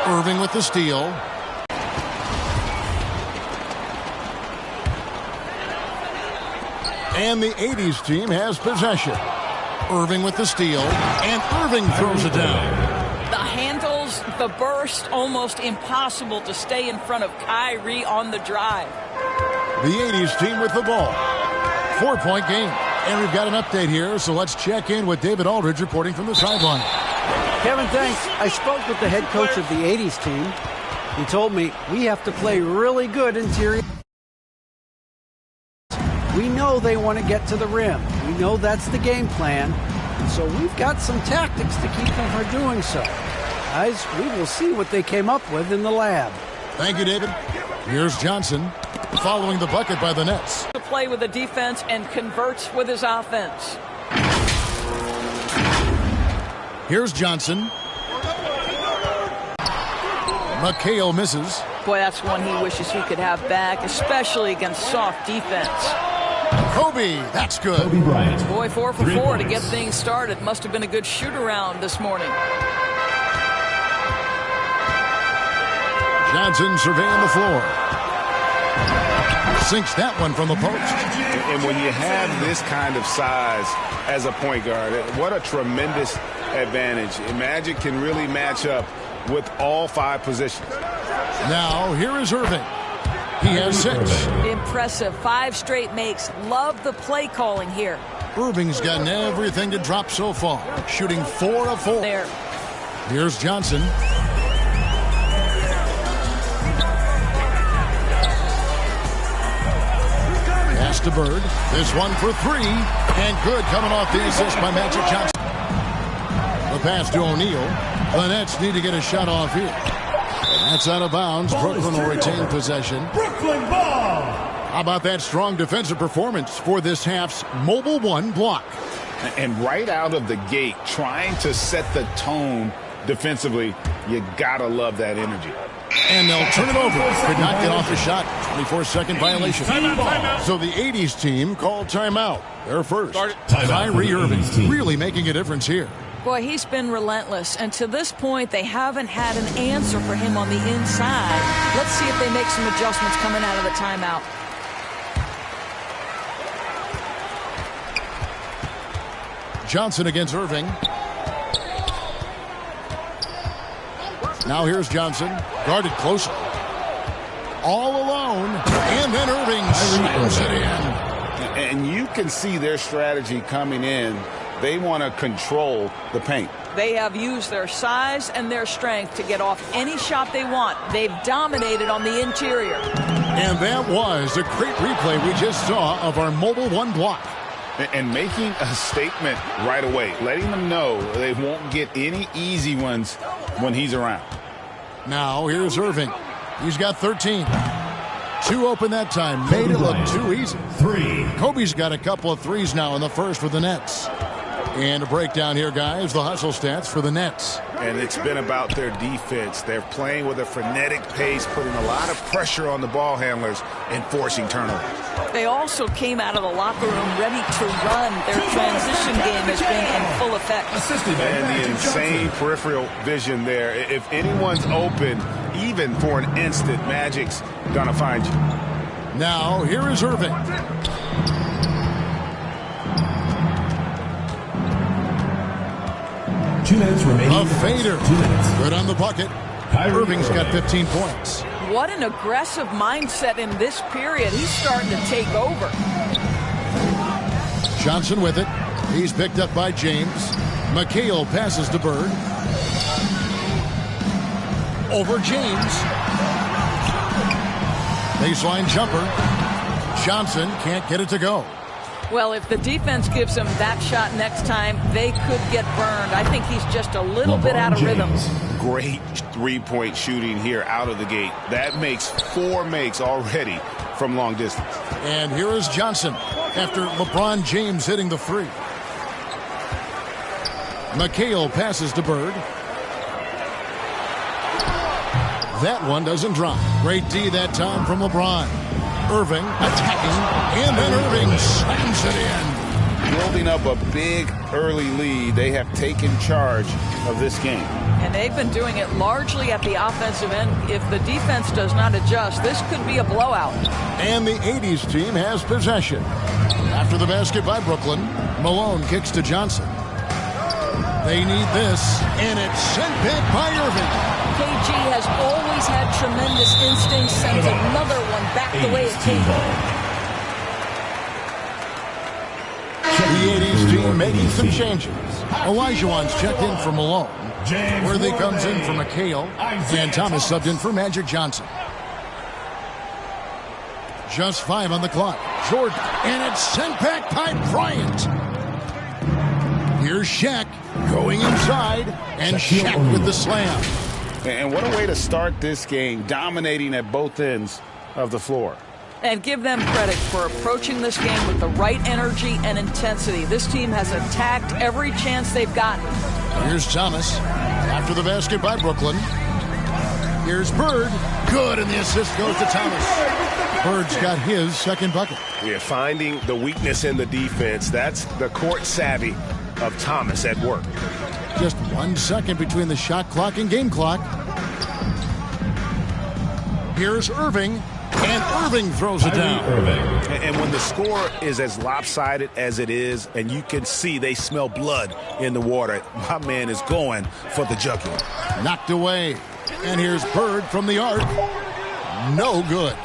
Irving with the steal. And the 80s team has possession. Irving with the steal. And Irving throws it down. The handles, the burst, almost impossible to stay in front of Kyrie on the drive. The 80s team with the ball. 4-point game. And we've got an update here, so let's check in with David Aldridge reporting from the sideline. Kevin, thanks. I spoke with the head coach of the 80s team. He told me we have to play really good interior. We know they want to get to the rim. We know that's the game plan. And so we've got some tactics to keep them from doing so. Guys, we will see what they came up with in the lab. Thank you, David. Here's Johnson following the bucket by the Nets. To play with the defense and converts with his offense. Here's Johnson. McHale misses. Boy, that's one he wishes he could have back, especially against soft defense. Kobe, that's good. Kobe Bryant. Boy, 4 for 4 to get things started. Must have been a good shoot-around this morning. Johnson surveying the floor. Sinks that one from the post. And when you have this kind of size as a point guard, what a tremendous advantage. Magic can really match up with all 5 positions. Now, here is Irving. He has 6. Impressive. 5 straight makes. Love the play calling here. Irving's gotten everything to drop so far. Shooting 4 of 4. There. Here's Johnson. Pass to Bird. This one for 3. And good coming off the assist by Magic Johnson. The pass to O'Neal. The Nets need to get a shot off here. That's out of bounds. Brooklyn will retain possession. Brooklyn ball. How about that strong defensive performance for this half's Mobile One block? And right out of the gate, trying to set the tone defensively, you gotta love that energy. And they'll turn it over. Could not get off the shot. 24-second violation. Timeout. So the 80s team called timeout. They're first. Timeout Kyrie for the Irving 80s team. really making a difference here. Boy, he's been relentless. And to this point, they haven't had an answer for him on the inside. Let's see if they make some adjustments coming out of the timeout. Johnson against Irving. Now here's Johnson. Guarded closely. All alone. And then Irving slams it in. And you can see their strategy coming in. They want to control the paint. They have used their size and their strength to get off any shot they want. They've dominated on the interior. And that was a great replay we just saw of our Mobile One block. And making a statement right away, letting them know they won't get any easy ones when he's around. Now here's Irving. He's got 13. 2 open that time. Made it look too easy. 3. Kobe's got a couple of threes now in the first for the Nets. And a breakdown here, guys. The hustle stats for the Nets. And it's been about their defense. They're playing with a frenetic pace, putting a lot of pressure on the ball handlers and forcing turnovers. They also came out of the locker room ready to run. Their transition game has been in full effect. And the insane peripheral vision there. If anyone's open, even for an instant, Magic's gonna find you. Now, here is Irving. Two minutes remaining. A fader. 2 minutes. Good on the bucket. Irving's got 15 points. What an aggressive mindset in this period. He's starting to take over. Johnson with it. He's picked up by James. McHale passes to Bird. Over James. Baseline jumper. Johnson can't get it to go. Well, if the defense gives him that shot next time, they could get burned. I think he's just a little bit out of rhythm. Great three-point shooting here out of the gate. That makes 4 makes already from long distance. And here is Johnson after LeBron James hitting the 3. McHale passes to Bird. That one doesn't drop. Great D that time from LeBron. Irving attacking, and then Irving slams it in. Building up a big early lead, they have taken charge of this game. And they've been doing it largely at the offensive end. If the defense does not adjust, this could be a blowout. And the 80s team has possession. After the basket by Brooklyn, Malone kicks to Johnson. They need this, and it's sent back by Irving. KG has always had tremendous instincts, sends another one back the way it came. The 80s team making some changes. Olajuwon's checked in for Malone. Worthy comes in for McHale, and Thomas subbed in for Magic Johnson. Just 5 on the clock. Jordan, and it's sent back by Bryant. Here's Shaq going inside, and Shaq with the slam. And what a way to start this game, dominating at both ends of the floor. And give them credit for approaching this game with the right energy and intensity. This team has attacked every chance they've gotten. Here's Thomas. After the basket by Brooklyn. Here's Bird. Good, and the assist goes to Thomas. Bird's got his second bucket. Yeah, finding the weakness in the defense. That's the court savvy of Thomas at work. Just 1 second between the shot clock and game clock. Here's Irving. And Irving throws it down. And when the score is as lopsided as it is, and you can see they smell blood in the water, my man is going for the jugular. Knocked away. And here's Bird from the arc. No good.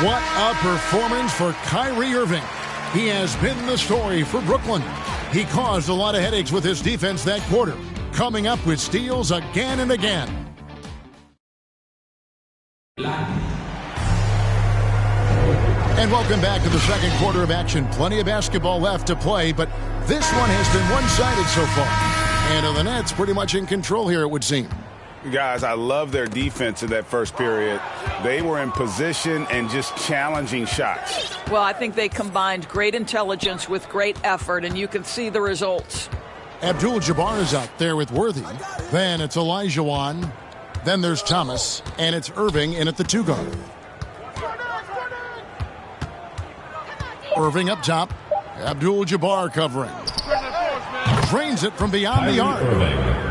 What a performance for Kyrie Irving. He has been the story for Brooklyn. He caused a lot of headaches with his defense that quarter, coming up with steals again and again. And welcome back to the second quarter of action. Plenty of basketball left to play, but this one has been one-sided so far. And the Nets pretty much in control here, it would seem. Guys, I love their defense in that first period. They were in position and just challenging shots. Well, I think they combined great intelligence with great effort, and you can see the results. Abdul-Jabbar is out there with Worthy. Then it's Olajuwon. Then there's Thomas, and it's Irving in at the 2 guard. Irving up top. Abdul-Jabbar covering. Drains it from beyond the arc.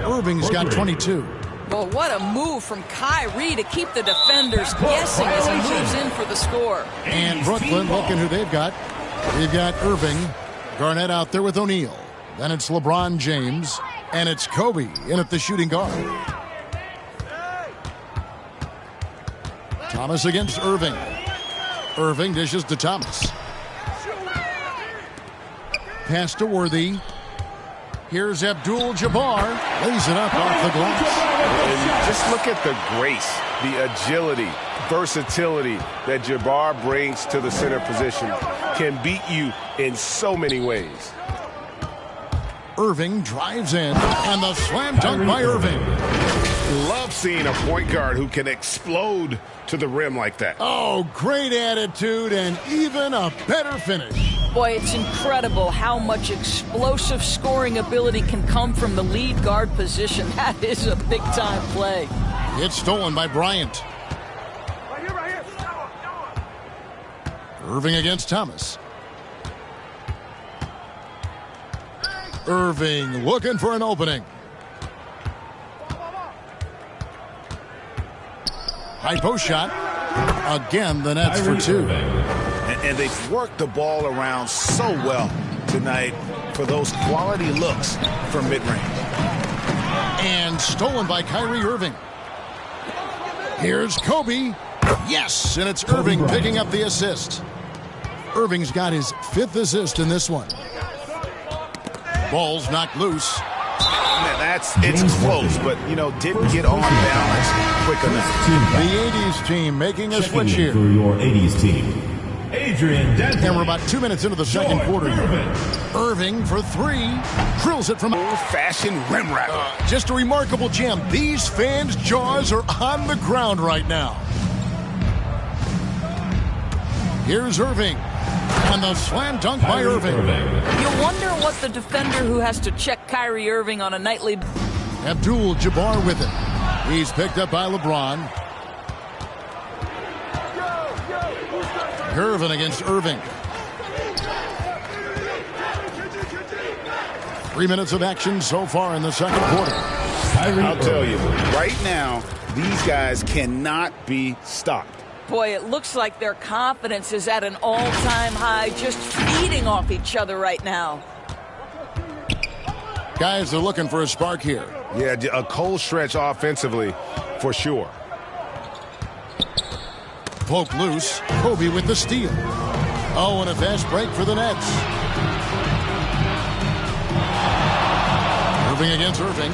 Irving's got 22. Well, what a move from Kyrie to keep the defenders guessing as he moves in for the score. And Brooklyn, looking who they've got. They've got Irving. Garnett out there with O'Neal. Then it's LeBron James. And it's Kobe in at the shooting guard. Thomas against Irving. Irving dishes to Thomas. Pass to Worthy. Here's Abdul-Jabbar. Lays it up off the glass. And just look at the grace, the agility, versatility that Jabbar brings to the center position. Can beat you in so many ways. Irving drives in, and the slam dunk by Irving. Love seeing a point guard who can explode to the rim like that. Oh, great attitude and even a better finish. Boy, it's incredible how much explosive scoring ability can come from the lead guard position. That is a big-time play. It's stolen by Bryant. Irving against Thomas. Irving looking for an opening. High post shot. Again, the Nets for 2. And they've worked the ball around so well tonight for those quality looks from mid-range. And stolen by Kyrie Irving. Here's Kobe. Yes, and it's Irving picking up the assist. Irving's got his 5th assist in this one. Ball's knocked loose. It's close, but, didn't get on balance quick enough. The 80s team making a switch here. For your 80s team, Adrian Denton. And we're about 2 minutes into the second quarter. Irving for 3. Drills it from old-fashioned rim rattler. just a remarkable jam. These fans' jaws are on the ground right now. Here's Irving. And the slam dunk by Irving. You wonder what the defender who has to check Kyrie Irving on a nightly... Abdul-Jabbar with it. He's picked up by LeBron. Irvin against Irving. 3 minutes of action so far in the second quarter. I'll tell you, right now, these guys cannot be stopped. Boy, it looks like their confidence is at an all-time high, just feeding off each other right now. Guys are looking for a spark here. Yeah, a cold stretch offensively for sure. Poke loose. Kobe with the steal. Oh, and a fast break for the Nets. Irving against Irving.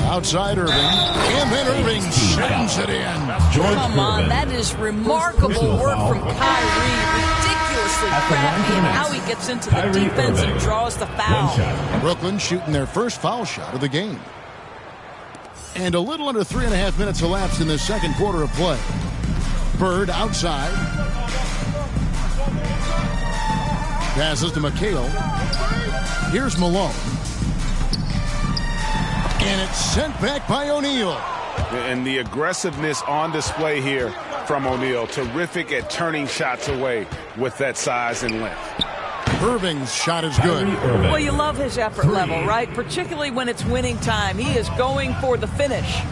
Outside Irving. And then Irving sends it in. Come on, that is remarkable work from Kyrie. Ridiculously crafty in how he gets into the defense and draws the foul. Brooklyn shooting their first foul shot of the game. And a little under 3.5 minutes elapsed in the second quarter of play. Bird outside. Passes to McHale. Here's Malone. And it's sent back by O'Neal. And the aggressiveness on display here from O'Neal. Terrific at turning shots away with that size and length. Irving's shot is good. Well, you love his effort level, right? Particularly when it's winning time. He is going for the finish.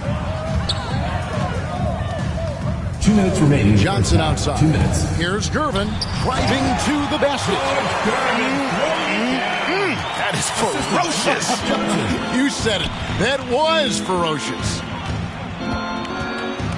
2 minutes remaining. Johnson outside. 2 minutes. Here's Gervin driving to the basket. That is ferocious. You said it. That was ferocious.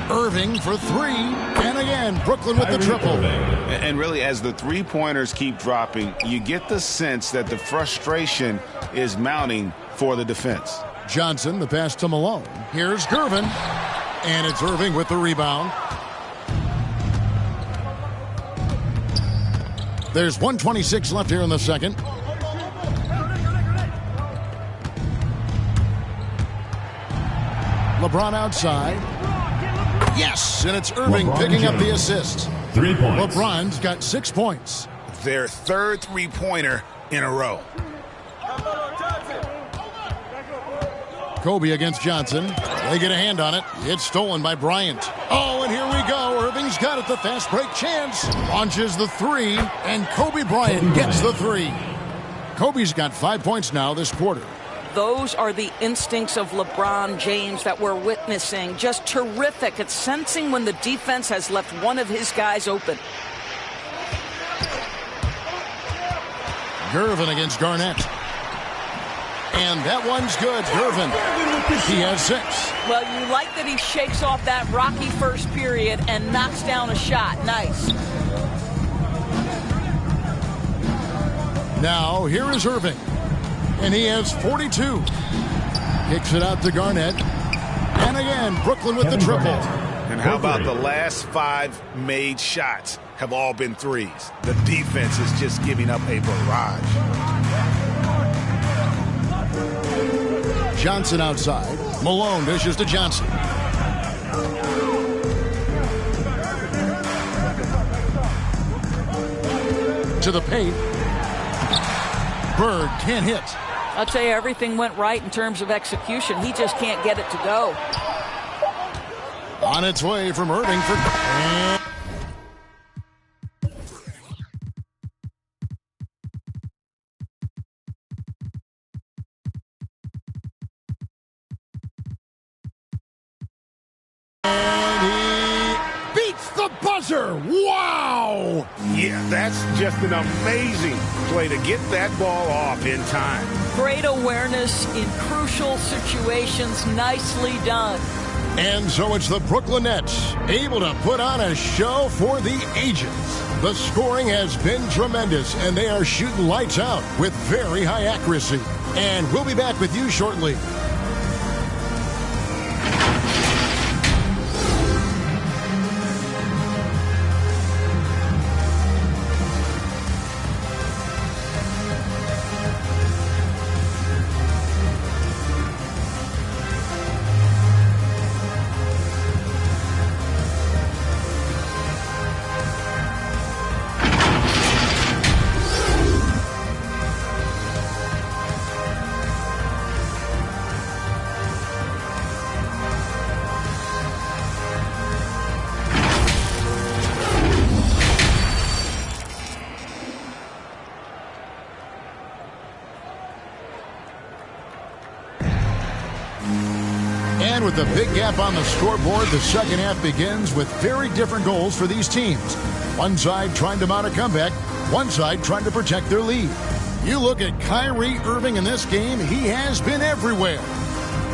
Irving for three. And again, Brooklyn with the triple. And really, as the three-pointers keep dropping, you get the sense that the frustration is mounting for the defense. Johnson, the pass to Malone. Here's Gervin. And it's Irving with the rebound. There's 1:26 left here in the second. LeBron outside. Yes, and it's Irving LeBron picking up the James. assist. 3 points. LeBron's got 6 points. Their third three-pointer in a row. Kobe against Johnson. They get a hand on it. It's stolen by Bryant. Oh, and here we go. Irving's got it. The fast break chance. Launches the three, and Kobe Bryant gets the three. Kobe's got 5 points now this quarter. Those are the instincts of LeBron James that we're witnessing. Just terrific at sensing when the defense has left one of his guys open. Gervin against Garnett. And that one's good. Gervin. He has 6. Well, you like that he shakes off that rocky first period and knocks down a shot. Nice. Now, here is Irving. And he has 42. Kicks it out to Garnett. And again, Brooklyn with the triple. And how about the last 5 made shots have all been threes? The defense is just giving up a barrage. Johnson outside. Malone dishes to Johnson. To the paint. Bird can't hit. I'll tell you, everything went right in terms of execution. He just can't get it to go. On its way from Irving for... And he beats the buzzer. Wow! Yeah, that's just an amazing play to get that ball off in time. Great awareness in crucial situations. Nicely done. And so it's the Brooklyn Nets able to put on a show for the ages. The scoring has been tremendous, and they are shooting lights out with very high accuracy. And we'll be back with you shortly. And with a big gap on the scoreboard, the second half begins with very different goals for these teams. One side trying to mount a comeback, one side trying to protect their lead. You look at Kyrie Irving in this game, he has been everywhere.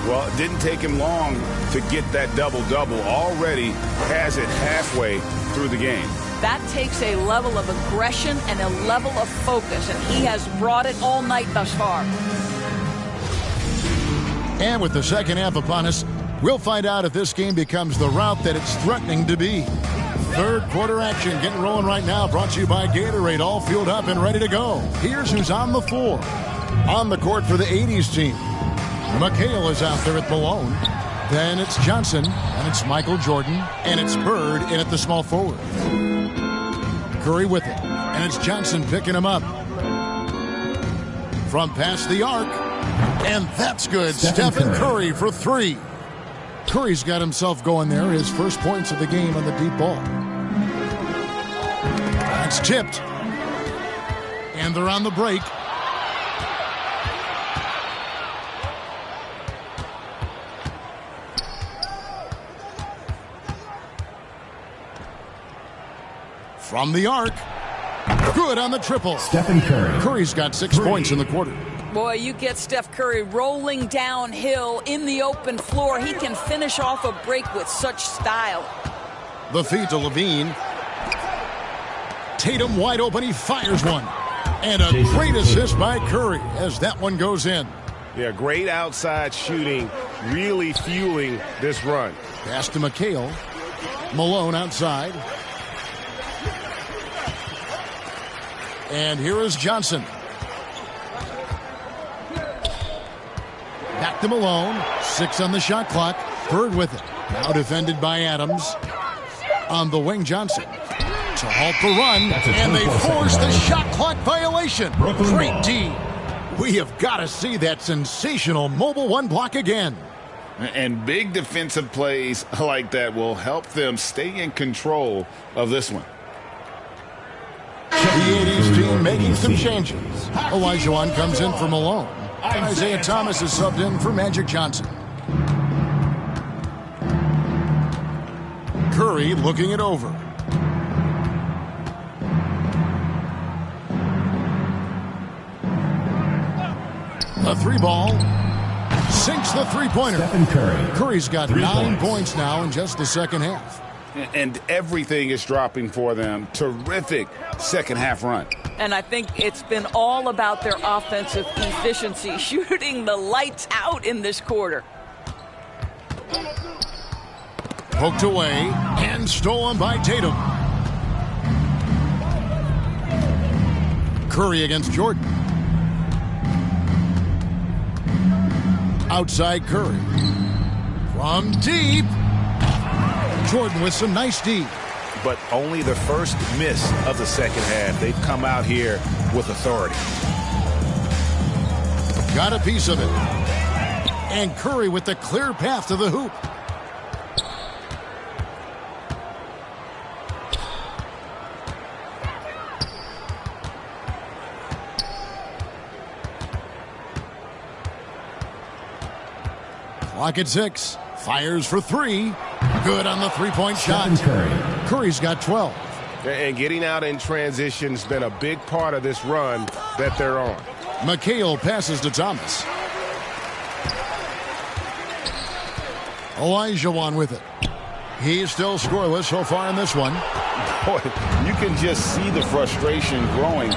Well, it didn't take him long to get that double-double. Already has it halfway through the game. That takes a level of aggression and a level of focus, and he has brought it all night thus far. And with the second half upon us, we'll find out if this game becomes the route that it's threatening to be. Third quarter action getting rolling right now, brought to you by Gatorade, all fueled up and ready to go. Here's who's on the floor. On the court for the 80s team, McHale is out there at Malone. Then it's Johnson, and it's Michael Jordan, and it's Bird in at the small forward. Curry with it, and it's Johnson picking him up. From past the arc, and that's good. Stephen Curry for three. Curry's got himself going there, his first points of the game on the deep ball. That's tipped. And they're on the break. From the arc. Good on the triple. Stephen Curry. Curry's got 6 points in the quarter. Boy, you get Steph Curry rolling downhill in the open floor. He can finish off a break with such style. The feed to Levine. Tatum wide open. He fires one. And a great assist by Curry as that one goes in. Yeah, great outside shooting, really fueling this run. Pass to McHale. Malone outside. And here is Johnson. Back to Malone. 6 on the shot clock. Bird with it. Now defended by Adams. On the wing, Johnson. To halt the run. And they force the shot clock violation. Great D. We have got to see that sensational mobile one block again. And big defensive plays like that will help them stay in control of this one. The 80s team making some changes. Olajuwon comes in for Malone. Isaiah Thomas is subbed in for Magic Johnson. Curry looking it over. The three ball sinks the three-pointer. Stephen Curry. Curry's got 9 points now in just the second half. And everything is dropping for them. Terrific second half run. And I think it's been all about their offensive efficiency, shooting the lights out in this quarter. Poked away and stolen by Tatum. Curry against Jordan. Outside Curry. From deep. Jordan with some nice D. But only the first miss of the second half. They've come out here with authority. Got a piece of it. And Curry with the clear path to the hoop. Clock at 6. Fires for 3. Good on the three-point shot. Curry's got 12. And getting out in transition has been a big part of this run that they're on. McHale passes to Thomas. Olajuwon with it. He's still scoreless so far in this one. Boy, you can just see the frustration growing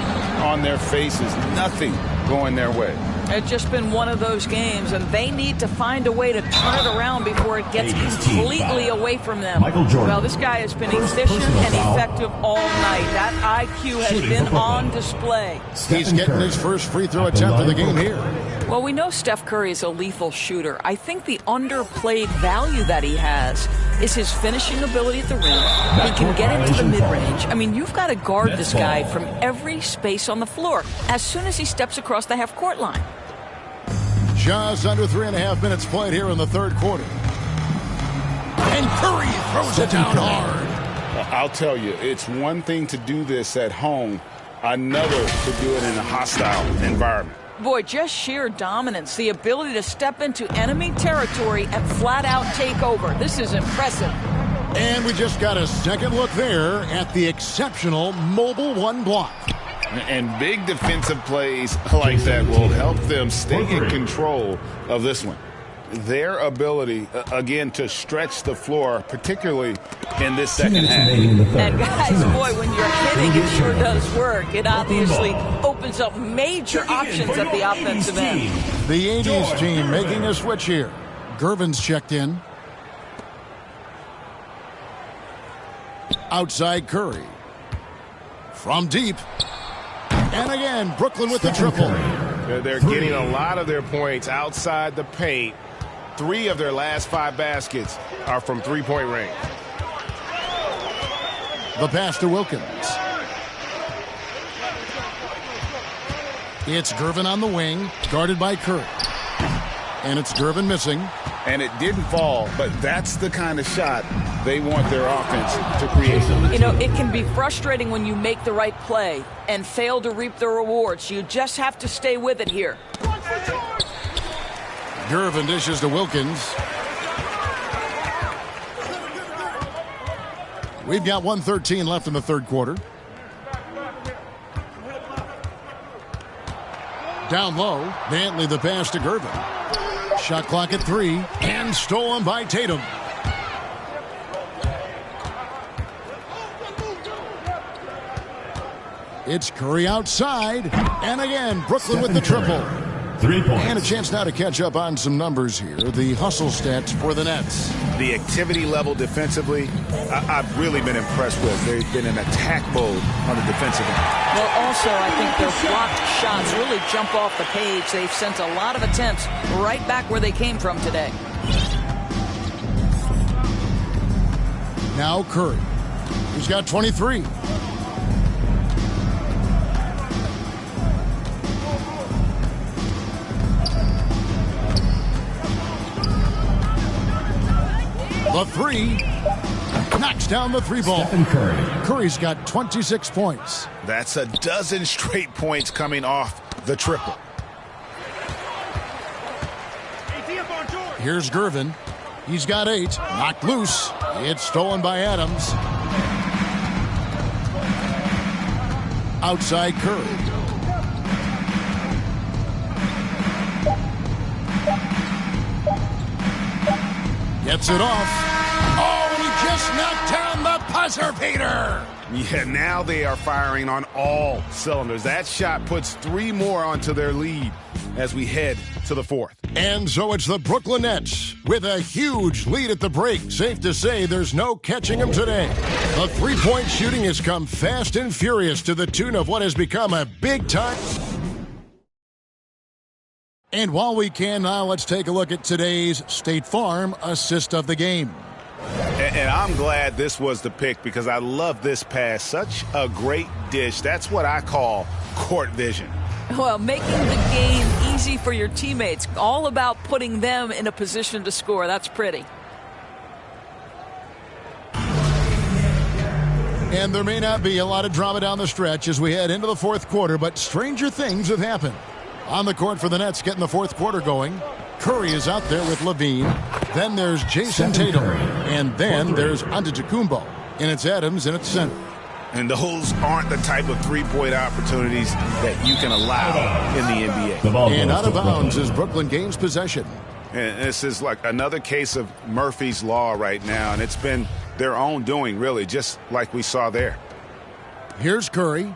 on their faces. Nothing going their way. It's just been one of those games, and they need to find a way to turn it around before it gets completely away from them. Well, this guy has been efficient and effective all night. That IQ has been on display. He's getting his first free throw attempt of the game here. Well, we know Steph Curry is a lethal shooter. I think the underplayed value that he has is his finishing ability at the rim. He can get into the mid-range. I mean, you've got to guard this guy from every space on the floor as soon as he steps across the half-court line. Just under 3.5 minutes played here in the third quarter. And Curry throws it down hard. I'll tell you, it's one thing to do this at home, another to do it in a hostile environment. Boy, just sheer dominance, the ability to step into enemy territory and flat out take over. This is impressive. And we just got a second look there at the exceptional Mobile One block. And big defensive plays like that will help them stay in control of this one. Their ability, again, to stretch the floor, particularly in this second half. And guys, boy, when you're hitting, it sure does work. It obviously opens up major options at the offensive end. The 80s team making a switch here. Gervin's checked in. Outside Curry. From deep. And again, Brooklyn with the triple. They're getting a lot of their points outside the paint. 3 of their last 5 baskets are from three-point range. The pass to Wilkins. It's Gervin on the wing, guarded by Curry. And it's Gervin missing. And it didn't fall, but that's the kind of shot they want their offense to create. You know, it can be frustrating when you make the right play and fail to reap the rewards. You just have to stay with it here. Gervin dishes to Wilkins. We've got 1:13 left in the third quarter. Down low, Dantley the pass to Gervin. Shot clock at 3 and stolen by Tatum. It's Curry outside, and again, Brooklyn with the triple. 3 points. And a chance now to catch up on some numbers here. The hustle stats for the Nets. The activity level defensively, I've really been impressed with. They've been in attack mode on the defensive end. Well, also, I think their blocked shots really jump off the page. They've sent a lot of attempts right back where they came from today. Now Curry. He's got 23. The 3 knocks down the 3 ball. Curry. Curry's got 26 points. That's a dozen straight points coming off the triple. Here's Gervin. He's got 8. Knocked loose. It's stolen by Adams. Outside Curry. Gets it off. Oh, and he just knocked down the buzzer beater. Yeah, now they are firing on all cylinders. That shot puts 3 more onto their lead as we head to the 4th. And so it's the Brooklyn Nets with a huge lead at the break. Safe to say there's no catching them today. The three-point shooting has come fast and furious to the tune of what has become a big-time. And while we can now, let's take a look at today's State Farm assist of the game. And I'm glad this was the pick because I love this pass. Such a great dish. That's what I call court vision. Well, making the game easy for your teammates. All about putting them in a position to score. That's pretty. And there may not be a lot of drama down the stretch as we head into the fourth quarter, but stranger things have happened. On the court for the Nets, getting the fourth quarter going. Curry is out there with Levine. Then there's Jason Tatum. And then there's Antetokounmpo. And it's Adams and it's center. And those aren't the type of three-point opportunities that you can allow in the NBA. And out of bounds as Brooklyn gains possession. And this is like another case of Murphy's Law right now. And it's been their own doing, really, just like we saw there. Here's Curry.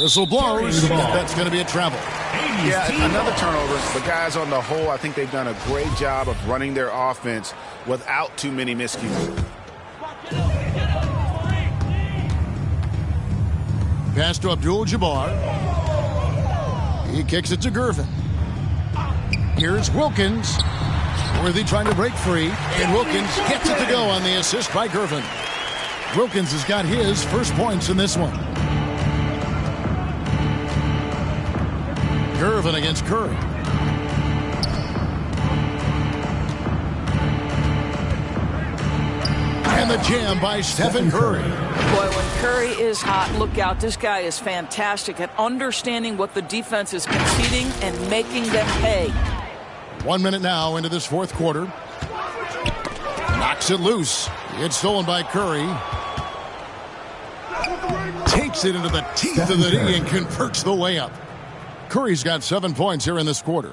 Whistle blows. That's going to be a travel. Yeah, another turnover. But guys, on the whole, I think they've done a great job of running their offense without too many miscues. Pass to Abdul-Jabbar. He kicks it to Gervin. Here's Wilkins. Worthy trying to break free. And Wilkins gets it to go on the assist by Gervin. Wilkins has got his first points in this one. Gervin against Curry. And the jam by Stephen Curry. Boy, when Curry is hot, look out. This guy is fantastic at understanding what the defense is conceding and making them pay. 1 minute now into this fourth quarter. Knocks it loose. It's stolen by Curry. Takes it into the teeth of the D and converts the layup. Curry's got 7 points here in this quarter.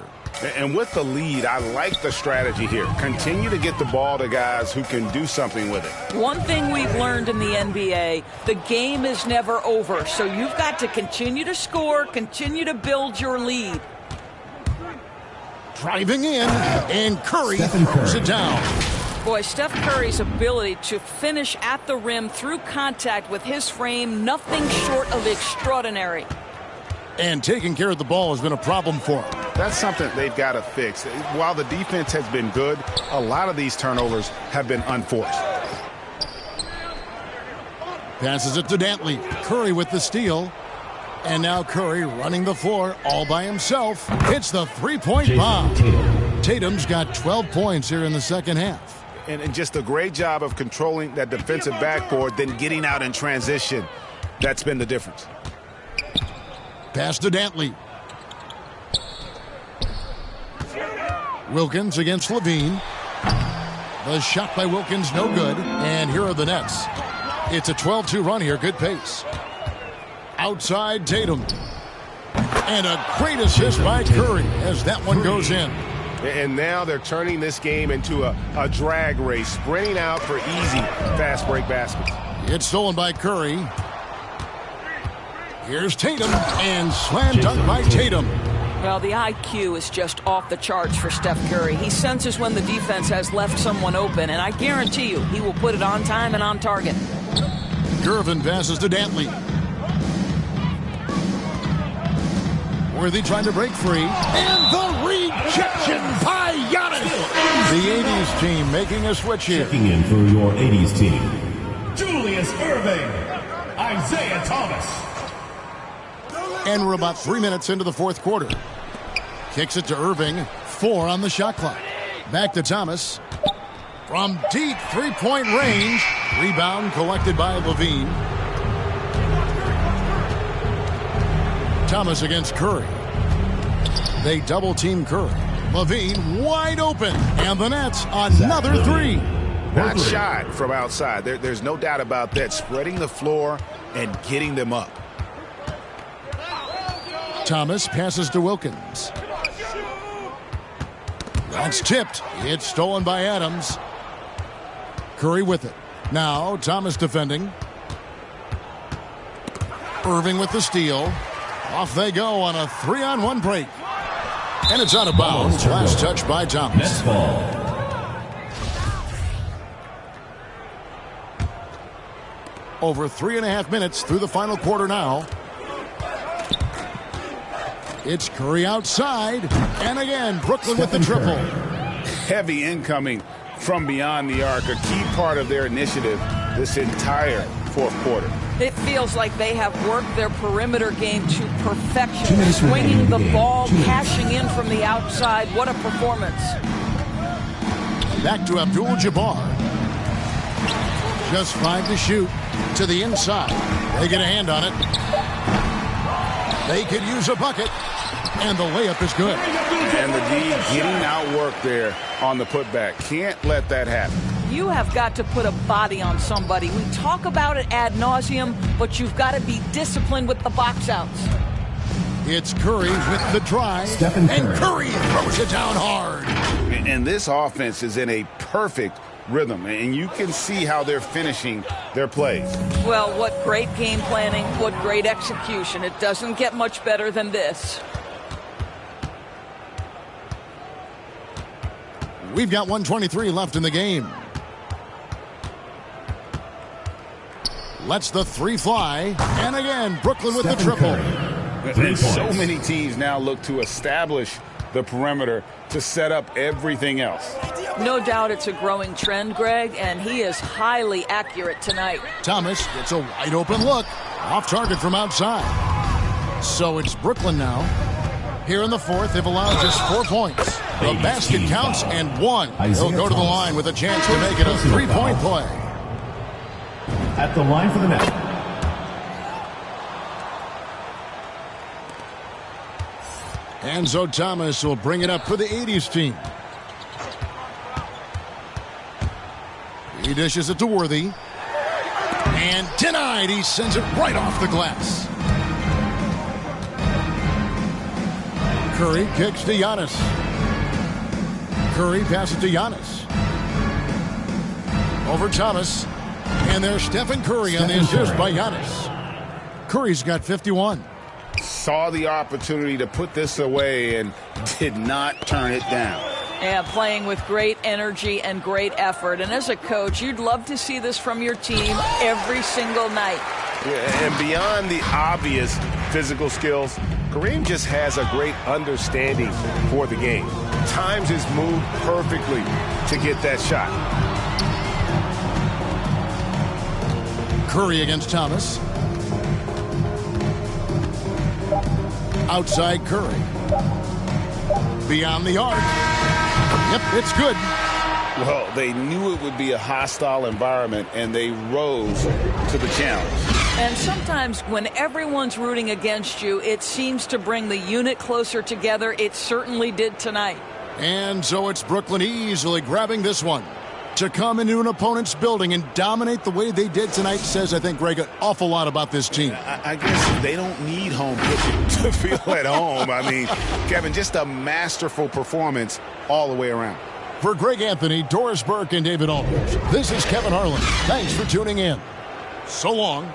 And with the lead, I like the strategy here. Continue to get the ball to guys who can do something with it. One thing we've learned in the NBA, the game is never over. So you've got to continue to score, continue to build your lead. Driving in, and Curry throws it down. Boy, Steph Curry's ability to finish at the rim through contact with his frame, nothing short of extraordinary. And taking care of the ball has been a problem for him. That's something they've got to fix. While the defense has been good, a lot of these turnovers have been unforced. Passes it to Dantley. Curry with the steal. And now Curry running the floor all by himself. Hits the three-point bomb. Tatum's got 12 points here in the second half. And just a great job of controlling that defensive backboard, then getting out in transition. That's been the difference. Pass to Dantley. Wilkins against Levine. The shot by Wilkins, no good. And here are the Nets. It's a 12-2 run here. Good pace. Outside Tatum. And a great assist by Curry as that one goes in. And now they're turning this game into a drag race, sprinting out for easy fast break baskets. It's stolen by Curry. Here's Tatum, and slam dunk by Tatum. Well, the IQ is just off the charts for Steph Curry. He senses when the defense has left someone open, and I guarantee you he will put it on time and on target. Gervin passes to Dantley. Worthy trying to break free. And the rejection by Giannis. The 80s team making a switch here. Checking in for your 80s team, Julius Irving, Isaiah Thomas. And we're about 3 minutes into the fourth quarter. Kicks it to Irving. 4 on the shot clock. Back to Thomas. From deep three-point range. Rebound collected by Levine. Thomas against Curry. They double-team Curry. Levine wide open. And the Nets another three. Not shot from outside. There's no doubt about that. Spreading the floor and getting them up. Thomas passes to Wilkins. That's tipped. It's stolen by Adams. Curry with it. Now Thomas defending. Irving with the steal. Off they go on a 3-on-1 break. And it's out of bounds. Last touch by Thomas. Nets ball. Over 3.5 minutes through the final quarter now. It's Curry outside. And again, Brooklyn with the triple. Heavy incoming from beyond the arc. A key part of their initiative this entire fourth quarter. It feels like they have worked their perimeter game to perfection. Swinging the ball, cashing in from the outside. What a performance. Back to Abdul-Jabbar. Just 5 to shoot. To the inside. They get a hand on it. They could use a bucket. And the layup is good. And the D getting outworked there on the putback. Can't let that happen. You have got to put a body on somebody. We talk about it ad nauseum, but you've got to be disciplined with the box outs. It's Curry with the drive. And Curry throws it down hard. And this offense is in a perfect rhythm. And you can see how they're finishing their plays. Well, what great game planning. What great execution. It doesn't get much better than this. We've got 1:23 left in the game. Lets the three fly. And again, Brooklyn with the triple. And so many teams now look to establish the perimeter to set up everything else. No doubt it's a growing trend, Greg, and he is highly accurate tonight. Thomas gets a wide open look. Off target from outside. So it's Brooklyn now. Here in the fourth, they've allowed just 4 points. The basket counts and 1. He'll go to the line with a chance to make it a 3-point play. at the line for the net. Enzo Thomas will bring it up for the 80s team. He dishes it to Worthy. And denied. He sends it right off the glass. Curry kicks to Giannis. Curry passes to Giannis. Over Thomas. And there's Stephen Curry on the assist by Giannis. Curry's got 51. Saw the opportunity to put this away and did not turn it down. Yeah, playing with great energy and great effort. And as a coach, you'd love to see this from your team every single night. Yeah, and beyond the obvious physical skills, Kareem just has a great understanding for the game. Times his move perfectly to get that shot. Curry against Thomas. Outside Curry. Beyond the arc. Yep, it's good. Well, they knew it would be a hostile environment, and they rose to the challenge. And sometimes when everyone's rooting against you, it seems to bring the unit closer together. It certainly did tonight. And so it's Brooklyn easily grabbing this one. To come into an opponent's building and dominate the way they did tonight says, I think, Greg, an awful lot about this team. I guess they don't need home pitching to feel at home. I mean, Kevin, just a masterful performance all the way around. For Greg Anthony, Doris Burke, and David Aldridge, this is Kevin Harlan. Thanks for tuning in. So long.